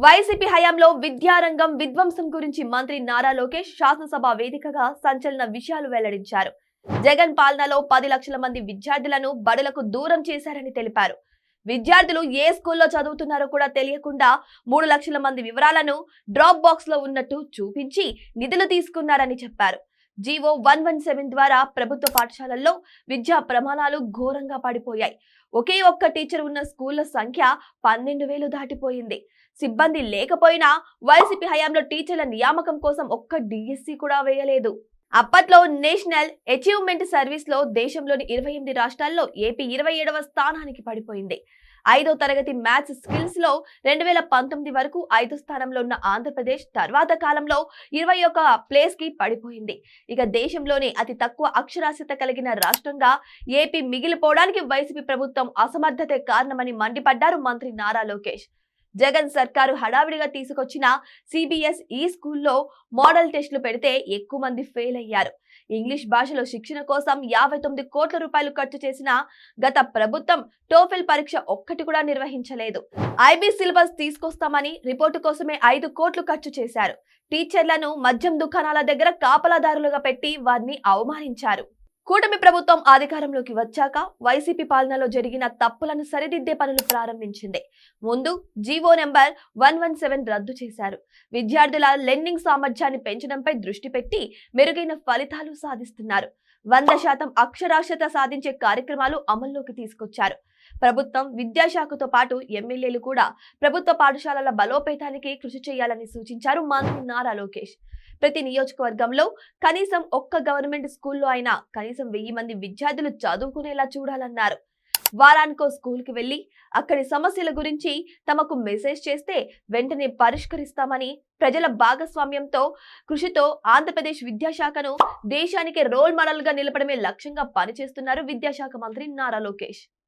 YCP హయాంలో విద్యారంగం విధ్వంసం గురించి మంత్రి నారా లోకేష్ శాసనసభ వేదికగా సంచలన విషయాలు వెల్లడించారు. జగన్ పాలనలో 10 లక్షల మంది విద్యార్థులను బడులకు దూరం చేశారని తెలిపారు. విద్యార్థులు ఏ స్కూల్లో చదువుతున్నారో కూడా తెలియకుండా 3 లక్షల మంది వివరాలను డ్రాప్ బాక్స్ లో ఉన్నట్టు చూపించి నిధులు తీసుకున్నారని చెప్పారు. జీవో 117 ద్వారా ప్రభుత్వ పాఠశాలల్లో విద్యా ప్రమాణాలు ఘోరంగా పడిపోయాయి. ఒకే ఒక్క టీచర్ ఉన్న స్కూళ్ల సంఖ్య 12,000 దాటిపోయింది. సిబ్బంది లేకపోయినా వైసీపీ హయాంలో టీచర్ల నియామకం కోసం ఒక్క డిఎస్సి కూడా వేయలేదు. అప్పట్లో నేషనల్ అచీవ్మెంట్ సర్వీస్ లో దేశంలోని 28 రాష్ట్రాల్లో ఏపీ 27వ స్థానానికి పడిపోయింది. 5వ తరగతి మ్యాథ్స్ స్కిల్స్ లో 2019 వరకు 5వ స్థానంలో ఉన్న ఆంధ్రప్రదేశ్ తర్వాత కాలంలో 21వ ప్లేస్ కి పడిపోయింది. ఇక దేశంలోనే అతి తక్కువ అక్షరాస్యత కలిగిన రాష్ట్రంగా ఏపీ మిగిలిపోవడానికి వైసీపీ ప్రభుత్వం అసమర్థతే కారణమని మండిపడ్డారు మంత్రి నారా లోకేష్. జగన్ సర్కారు హడావిడిగా తీసుకొచ్చిన సిబిఎస్ఈ స్కూల్లో మోడల్ టెస్టులు పెడితే ఎక్కువ మంది ఫెయిల్ అయ్యారు. ఇంగ్లీష్ భాషలో శిక్షణ కోసం 59 కోట్ల రూపాయలు ఖర్చు చేసిన గత ప్రభుత్వం టోఫెల్ పరీక్ష ఒక్కటి కూడా నిర్వహించలేదు. ఐబీ సిలబస్ తీసుకొస్తామని రిపోర్టు కోసమే 5 కోట్లు ఖర్చు చేశారు. టీచర్లను మద్యం దుకాణాల దగ్గర కాపలాదారులుగా పెట్టి వారిని అవమానించారు. కూటమి ప్రభుత్వం అధికారంలోకి వచ్చాక వైసీపీ పాలనలో జరిగిన తప్పులను సరిదిద్దే పనులు ప్రారంభించింది. ముందు జీవో నెంబర్ 117 రద్దు చేశారు. విద్యార్థుల లెర్నింగ్ సామర్థ్యాన్ని పెంచడంపై దృష్టి పెట్టి మెరుగైన ఫలితాలు సాధిస్తున్నారు. 100% అక్షరాస్యత సాధించే కార్యక్రమాలు అమల్లోకి తీసుకొచ్చారు. ప్రభుత్వం విద్యాశాఖతో పాటు ఎమ్మెల్యేలు కూడా ప్రభుత్వ పాఠశాలల బలోపేతానికి కృషి చేయాలని సూచించారు మంత్రి నారా లోకేష్. ప్రతి నియోజకవర్గంలో కనీసం ఒక్క గవర్నమెంట్ స్కూల్లో అయినా కనీసం 1000 మంది విద్యార్థులు చదువుకునేలా చూడాలన్నారు. వారానికో స్కూల్కి వెళ్లి అక్కడి సమస్యల గురించి తమకు మెసేజ్ చేస్తే వెంటనే పరిష్కరిస్తామని ప్రజల భాగస్వామ్యంతో కృషితో ఆంధ్రప్రదేశ్ విద్యాశాఖను దేశానికి రోల్ మోడల్ గా నిలపడమే లక్ష్యంగా పనిచేస్తున్నారు విద్యాశాఖ మంత్రి నారా లోకేష్.